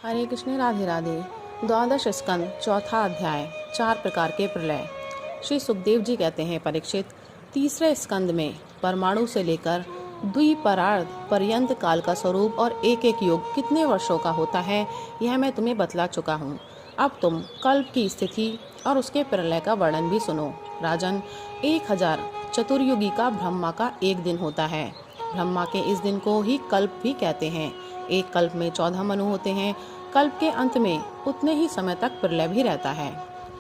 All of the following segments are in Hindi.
हरे कृष्ण राधे राधे। द्वादश स्कंद चौथा अध्याय। 4 प्रकार के प्रलय। श्री सुखदेव जी कहते हैं, परीक्षित, तीसरे स्कंद में परमाणु से लेकर द्विपरार्ध पर्यंत काल का स्वरूप और एक एक युग कितने वर्षों का होता है, यह मैं तुम्हें बतला चुका हूँ। अब तुम कल्प की स्थिति और उसके प्रलय का वर्णन भी सुनो। राजन, 1000 चतुर्युगी का ब्रह्मा का एक दिन होता है। ब्रह्मा के इस दिन को ही कल्प भी कहते हैं। एक कल्प में 14 मनु होते हैं। कल्प के अंत में उतने ही समय तक प्रलय भी रहता है।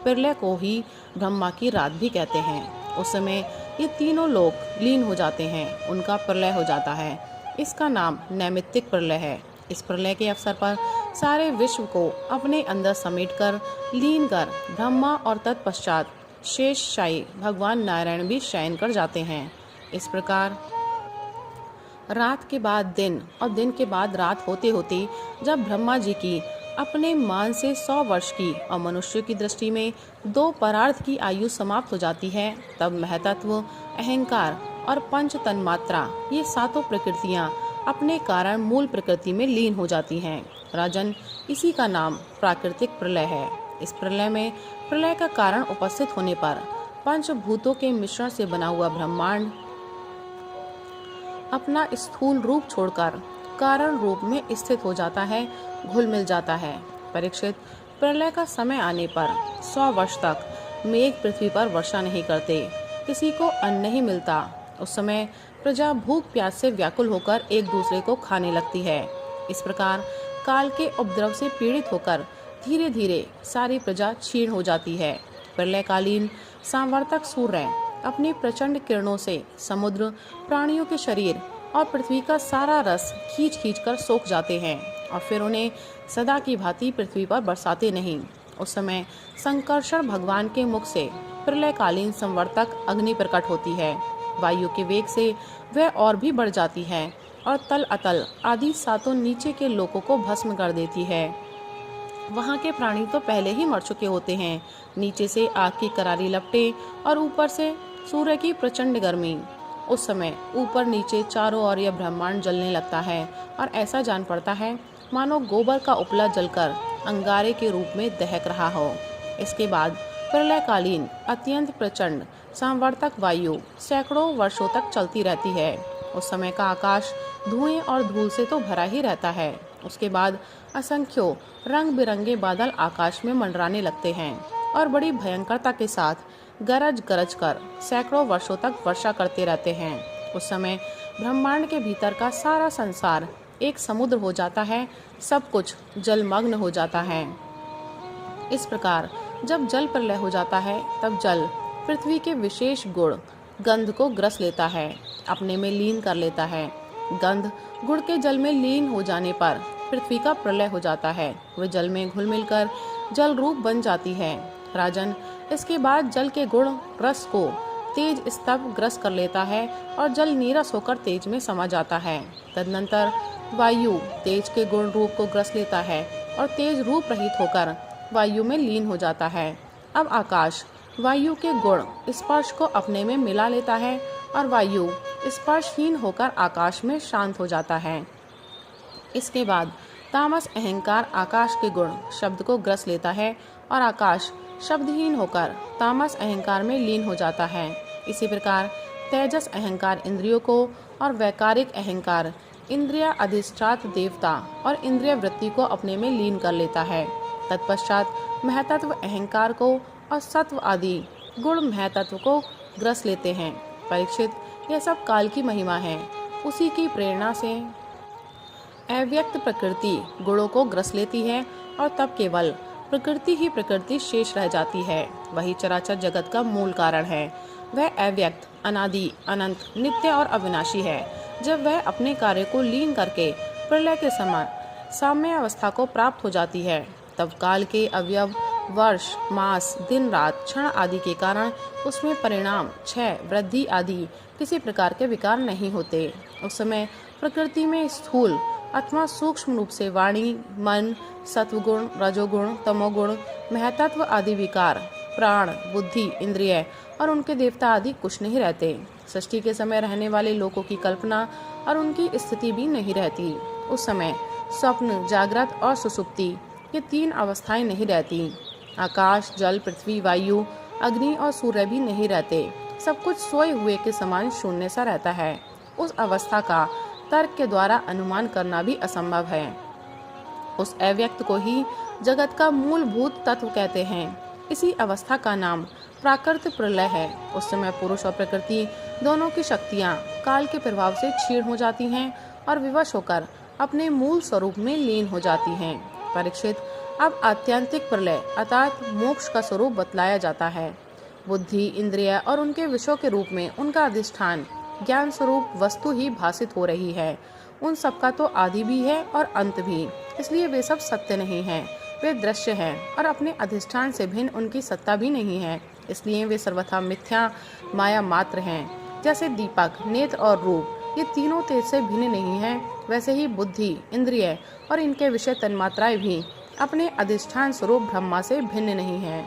प्रलय को ही ब्रह्मा की रात भी कहते हैं। उस समय ये तीनों लोग लीन हो जाते हैं, उनका प्रलय हो जाता है। इसका नाम नैमित्तिक प्रलय है। इस प्रलय के अवसर पर सारे विश्व को अपने अंदर समेटकर लीन कर ब्रह्मा और तत्पश्चात शेषशायी भगवान नारायण भी शयन कर जाते हैं। इस प्रकार रात के बाद दिन और दिन के बाद रात होते होते जब ब्रह्मा जी की अपने मान से 100 वर्ष की और मनुष्य की दृष्टि में 2 परार्थ की आयु समाप्त हो जाती है, तब महतत्व, अहंकार और पंच तन्मात्रा, ये सातों प्रकृतियां अपने कारण मूल प्रकृति में लीन हो जाती हैं। राजन, इसी का नाम प्राकृतिक प्रलय है। इस प्रलय में प्रलय का कारण उपस्थित होने पर पंचभूतों के मिश्रण से बना हुआ ब्रह्मांड अपना स्थूल रूप छोड़कर कारण रूप में स्थित हो जाता है, घुल मिल जाता है। परीक्षित, प्रलय का समय आने पर 100 वर्ष तक मेघ पृथ्वी पर वर्षा नहीं करते, किसी को अन्न नहीं मिलता। उस समय प्रजा भूख प्यास से व्याकुल होकर एक दूसरे को खाने लगती है। इस प्रकार काल के उपद्रव से पीड़ित होकर धीरे धीरे सारी प्रजा क्षीण हो जाती है। प्रलयकालीन सांवर्तक सूर्य अपनी प्रचंड किरणों से समुद्र, प्राणियों के शरीर और पृथ्वी का सारा रस खींच खींच कर सोख जाते हैं और फिर उन्हें सदा की भांति पृथ्वी पर बरसाते नहीं। उस समय संकर्षण भगवान के मुख से प्रलयकालीन संवर्तक अग्नि प्रकट होती है। वायु के वेग से वह और भी बढ़ जाती है और तल अतल आदि सातों नीचे के लोकों को भस्म कर देती है। वहाँ के प्राणी तो पहले ही मर चुके होते हैं। नीचे से आग की करारी लपटें और ऊपर से सूर्य की प्रचंड गर्मी। उस समय ऊपर नीचे चारों ओर यह ब्रह्मांड जलने लगता है और ऐसा जान पड़ता है मानो गोबर का उपला जलकर अंगारे के रूप में दहक रहा हो। इसके बाद प्रलयकालीन अत्यंत प्रचंड सांवर्तक वायु सैकड़ों वर्षों तक चलती रहती है। उस समय का आकाश धुएं और धूल से तो भरा ही रहता है। उसके बाद असंख्यों रंग बिरंगे बादल आकाश में मंडराने लगते हैं और बड़ी भयंकरता के साथ गरज गरज कर सैकड़ों वर्षों तक वर्षा करते रहते हैं। उस समय ब्रह्मांड के भीतर का सारा संसार एक समुद्र हो जाता है, सब कुछ जलमग्न हो जाता है। इस प्रकार जब जल प्रलय हो जाता है, तब जल पृथ्वी के विशेष गुण गंध को ग्रस लेता है, अपने में लीन कर लेता है। गंध गुण के जल में लीन हो जाने पर पृथ्वी का प्रलय हो जाता है। वह जल में घुल मिलकर जल रूप बन जाती है। राजन, इसके बाद जल के गुण रस को तेज स्तंभ ग्रस कर लेता है और जल नीरस होकर तेज में समा जाता है। तदनंतर वायु तेज के गुण रूप को ग्रस लेता है और तेज रूप रहित होकर वायु में लीन हो जाता है। अब आकाश वायु के गुण स्पर्श को अपने में मिला लेता है और वायु स्पर्शहीन होकर आकाश में शांत हो जाता है। इसके बाद तामस अहंकार आकाश के गुण शब्द को ग्रस लेता है और आकाश शब्दहीन होकर तामस अहंकार में लीन हो जाता है। इसी प्रकार तेजस अहंकार इंद्रियों को और वैकारिक अहंकार इंद्रिया अधिष्ठात देवता और इंद्रिय वृत्ति को अपने में लीन कर लेता है। तत्पश्चात महतत्व अहंकार को और सत्व आदि गुण महतत्व को ग्रस लेते हैं। परीक्षित, यह सब काल की महिमा है। उसी की प्रेरणा से अव्यक्त प्रकृति गुणों को ग्रस लेती है और तब केवल प्रकृति ही प्रकृति शेष रह जाती है। वही चराचर जगत का मूल कारण है। वह अव्यक्त, अनादि, अनंत, नित्य और अविनाशी है। जब वह अपने कार्य को लीन करके प्रलय के समान साम्य अवस्था को प्राप्त हो जाती है, तब काल के अवयव, वर्ष, मास, दिन रात, क्षण आदि के कारण उसमें परिणाम, क्षय, वृद्धि आदि किसी प्रकार के विकार नहीं होते। उस समय प्रकृति में स्थूल अथवा सूक्ष्म रूप से वाणी, मन, सत्वगुण, रजोगुण, तमोगुण, महतत्व आदि विकार, प्राण, बुद्धि, इंद्रिय और उनके देवता आदि कुछ नहीं रहते। सृष्टि के समय रहने वाले लोगों की कल्पना और उनकी स्थिति भी नहीं रहती। उस समय स्वप्न, जागृत और सुषुप्ति, ये 3 अवस्थाएं नहीं रहती। आकाश, जल, पृथ्वी, वायु, अग्नि और सूर्य भी नहीं रहते। सब कुछ सोए हुए के समान शून्य सा रहता है। उस अवस्था का तर्क के द्वारा अनुमान करना भी असंभव है। उस अव्यक्त को ही जगत का मूलभूत तत्व कहते हैं। इसी अवस्था का नाम प्राकृत प्रलय है। उस समय पुरुष और प्रकृति दोनों की शक्तियाँ काल के प्रभाव से क्षीण हो जाती हैं और विवश होकर अपने मूल स्वरूप में लीन हो जाती हैं। परीक्षित, अब आत्यंतिक प्रलय अर्थात मोक्ष का स्वरूप बतलाया जाता है। बुद्धि, इंद्रिय और उनके विषयों के रूप में उनका अधिष्ठान ज्ञान स्वरूप वस्तु ही भासित हो रही है। उन सबका तो आदि भी है और अंत भी, इसलिए वे सब सत्य नहीं हैं। वे दृश्य हैं और अपने अधिष्ठान से भिन्न उनकी सत्ता भी नहीं है, इसलिए वे सर्वथा मिथ्या माया मात्र हैं। जैसे दीपक, नेत्र और रूप ये तीनों तेज से भिन्न नहीं हैं, वैसे ही बुद्धि, इंद्रिय और इनके विषय तन्मात्राएं भी अपने अधिष्ठान स्वरूप ब्रह्मा से भिन्न नहीं हैं।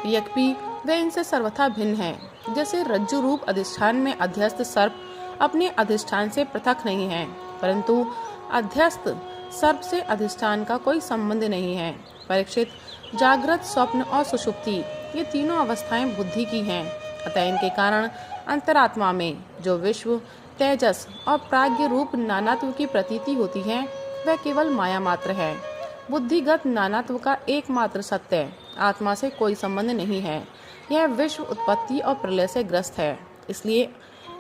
यद्यपि वे इनसे सर्वथा भिन्न हैं। जैसे रज्जु रूप अधिष्ठान में अध्यस्त सर्प अपने अधिष्ठान से पृथक नहीं है, परंतु अध्यस्त सर्प से अधिष्ठान का कोई संबंध नहीं है। परीक्षित, जागृत, स्वप्न और सुषुप्ति ये तीनों अवस्थाएं बुद्धि की हैं। अतः इनके कारण अंतरात्मा में जो विश्व, तेजस और प्राज्ञ रूप नानात्व की प्रतीति होती है, वह केवल माया मात्र है। बुद्धिगत नानात्व का एकमात्र सत्य आत्मा से कोई संबंध नहीं है। यह विश्व उत्पत्ति और प्रलय से ग्रस्त है, इसलिए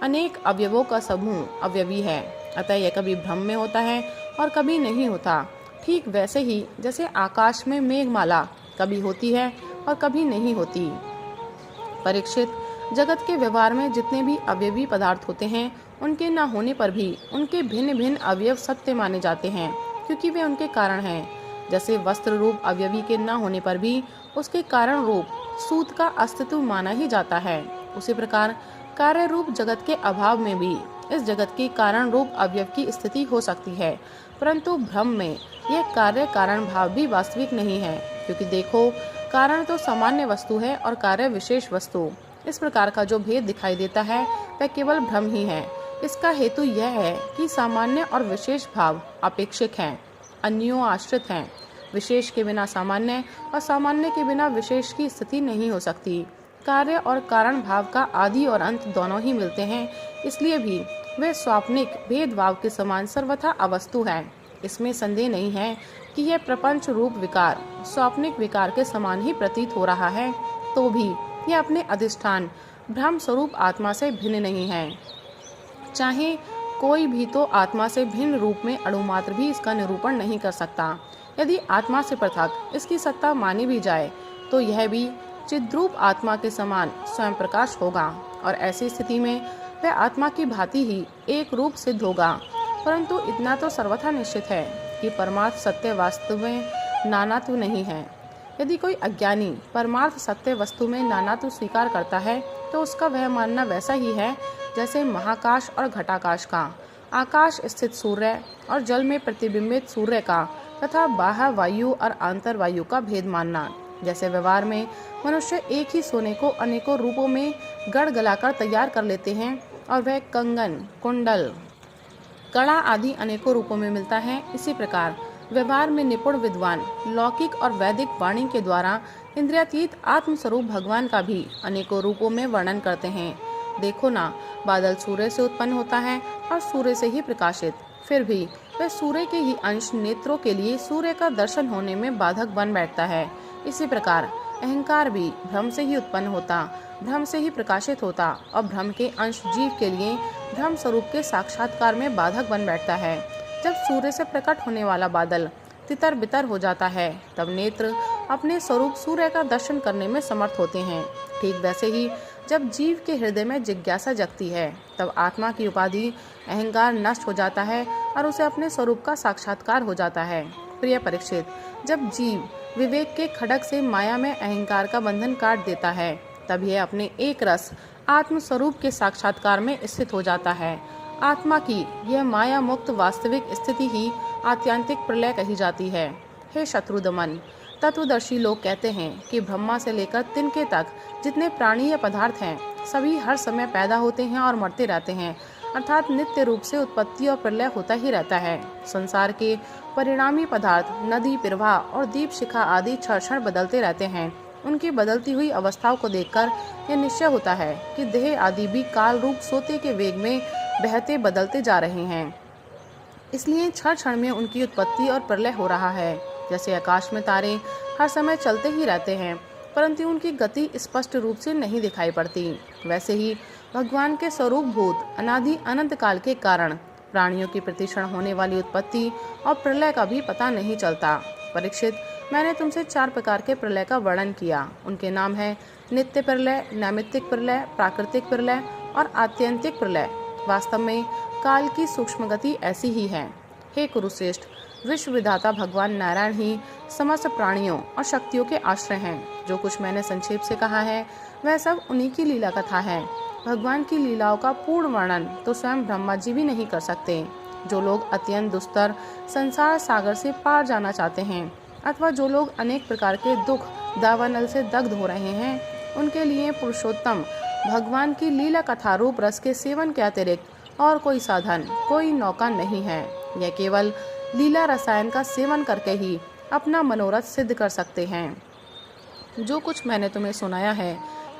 अनेक अवयवों का समूह अवयवी है। अतः यह कभी भ्रम में होता है और कभी नहीं होता। ठीक वैसे ही जैसे आकाश में मेघमाला कभी होती है और कभी नहीं होती। परीक्षित, जगत के व्यवहार में जितने भी अवयवी पदार्थ होते हैं, उनके न होने पर भी उनके भिन्न भिन्न अवयव सत्य माने जाते हैं, क्योंकि वे उनके कारण हैं। जैसे वस्त्र रूप अवयवी के न होने पर भी उसके कारण रूप सूत का अस्तित्व माना ही जाता है, उसी प्रकार कार्य रूप जगत के अभाव में भी इस जगत के कारण रूप अवयव की स्थिति हो सकती है। परंतु भ्रम में यह कार्य कारण भाव भी वास्तविक नहीं है, क्योंकि देखो, कारण तो सामान्य वस्तु है और कार्य विशेष वस्तु। इस प्रकार का जो भेद दिखाई देता है वह केवल भ्रम ही है। इसका हेतु यह है कि सामान्य और विशेष भाव अपेक्षिक हैं, अन्यों आश्रित हैं। विशेष के बिना सामान्य और सामान्य के बिना विशेष की स्थिति नहीं हो सकती। कार्य और कारण भाव का आदि और अंत दोनों ही मिलते हैं, इसलिए भी वे स्वाप्निक भेदभाव के समान सर्वथा अवस्तु है। इसमें संदेह नहीं है कि यह प्रपंच रूप विकार स्वाप्निक विकार के समान ही प्रतीत हो रहा है, तो भी यह अपने अधिष्ठान ब्रह्म स्वरूप आत्मा से भिन्न नहीं है। चाहे कोई भी तो आत्मा से भिन्न रूप में अणुमात्र भी इसका निरूपण नहीं कर सकता। यदि आत्मा से पृथक इसकी सत्ता मानी भी जाए, तो यह भी चिद्रूप आत्मा के समान स्वयं प्रकाश होगा और ऐसी स्थिति में वह आत्मा की भांति ही एक रूप सिद्ध होगा। परंतु इतना तो सर्वथा निश्चित है कि परमार्थ सत्य वास्तव में नानात्व नहीं है। यदि कोई अज्ञानी परमार्थ सत्य वस्तु में नानात्व स्वीकार करता है, तो उसका वह मानना वैसा ही है जैसे महाकाश और घटाकाश का, आकाश स्थित सूर्य और जल में प्रतिबिंबित सूर्य का तथा बाह्य वायु और आंतर वायु का भेद मानना। जैसे व्यवहार में मनुष्य एक ही सोने को अनेकों रूपों में गड़गड़ाकर तैयार कर लेते हैं और वह कंगन, कुंडल, कड़ा आदि अनेकों रूपों में मिलता है, इसी प्रकार व्यवहार में निपुण विद्वान लौकिक और वैदिक वाणी के द्वारा इंद्रियातीत आत्मस्वरूप भगवान का भी अनेकों रूपों में वर्णन करते हैं। देखो ना, बादल सूर्य से उत्पन्न होता है और सूर्य से ही प्रकाशित, फिर भी वह सूर्य के ही अंश नेत्रों के लिए सूर्य का दर्शन होने में बाधक बन बैठता है। इसी प्रकार अहंकार भी भ्रम से ही उत्पन्न होता, भ्रम से ही प्रकाशित होता और भ्रम के अंश जीव के लिए भ्रम स्वरूप के साक्षात्कार में बाधक बन बैठता है। जब सूर्य से प्रकट होने वाला बादल तितर बितर हो जाता है, तब नेत्र अपने स्वरूप सूर्य का दर्शन करने में समर्थ होते हैं। ठीक वैसे ही जब जीव के हृदय में जिज्ञासा जगती है, तब आत्मा की उपाधि अहंकार नष्ट हो जाता है और उसे अपने स्वरूप का साक्षात्कार हो जाता है। प्रिय परीक्षित, जब जीव विवेक के खड़ग से माया में अहंकार का बंधन काट देता है, तब यह अपने एक रस आत्म स्वरूप के साक्षात्कार में स्थित हो जाता है। आत्मा की यह माया मुक्त वास्तविक स्थिति ही आत्यंतिक प्रलय कही जाती है। हे शत्रुदमन, तत्वदर्शी लोग कहते हैं कि ब्रह्मा से लेकर तिनके तक जितने प्राणी या पदार्थ हैं, सभी हर समय पैदा होते हैं और मरते रहते हैं। अर्थात नित्य रूप से उत्पत्ति और प्रलय होता ही रहता है। संसार के परिणामी पदार्थ नदी, प्रवाह और दीप शिखा आदि क्षण क्षण बदलते रहते हैं। उनकी बदलती हुई अवस्थाओं को देखकर यह निश्चय होता है कि देह आदि भी काल रूप सोते के वेग में बहते बदलते जा रहे हैं। इसलिए क्षण क्षण में उनकी उत्पत्ति और प्रलय हो रहा है। जैसे आकाश में तारे हर समय चलते ही रहते हैं, परंतु उनकी गति स्पष्ट रूप से नहीं दिखाई पड़ती, वैसे ही भगवान के स्वरूप भूत अनादि अनंत काल के कारण प्राणियों की प्रतिक्षण होने वाली उत्पत्ति और प्रलय का भी पता नहीं चलता। परीक्षित, मैंने तुमसे 4 प्रकार के प्रलय का वर्णन किया। उनके नाम है नित्य प्रलय, नैमित्तिक प्रलय, प्राकृतिक प्रलय और आत्यंतिक प्रलय। वास्तव में काल की सूक्ष्म गति ऐसी ही है। हे कुरुश्रेष्ठ, विश्व विधाता भगवान नारायण ही समस्त प्राणियों और शक्तियों के आश्रय हैं। जो कुछ मैंने संक्षेप से कहा है वह सब उन्हीं की लीला कथा है। भगवान की लीलाओं का पूर्ण वर्णन तो स्वयं ब्रह्मा जी भी नहीं कर सकते। जो लोग अत्यंत दुस्तर संसार सागर से पार जाना चाहते हैं, अथवा जो लोग अनेक प्रकार के दुख दावानल से दग्ध हो रहे हैं, उनके लिए पुरुषोत्तम भगवान की लीला कथा रूप रस के सेवन के अतिरिक्त और कोई साधन, कोई नौका नहीं है। यह केवल लीला रसायन का सेवन करके ही अपना मनोरथ सिद्ध कर सकते हैं। जो कुछ मैंने तुम्हें सुनाया है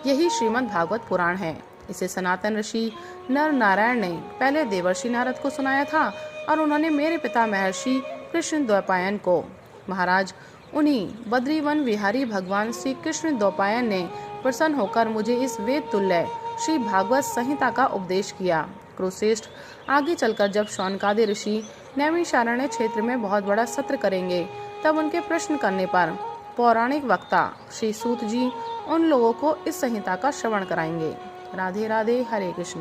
यही श्रीमद् भागवत पुराण है। इसे सनातन ऋषि नर नारायण ने पहले देवर्षि नारद को सुनाया था और उन्होंने मेरे पिता महर्षि कृष्ण द्वैपायन को। महाराज, उन्हीं बद्रीवन विहारी भगवान श्री कृष्ण द्वैपायन ने प्रसन्न होकर मुझे इस वेद तुल्य श्री भागवत संहिता का उपदेश किया। कुरुश्रेष्ठ, आगे चलकर जब शौनकादि ऋषि नैमिषारण्य क्षेत्र में बहुत बड़ा सत्र करेंगे, तब उनके प्रश्न करने पर पौराणिक वक्ता श्री सूत जी उन लोगों को इस संहिता का श्रवण कराएंगे। राधे राधे, हरे कृष्ण।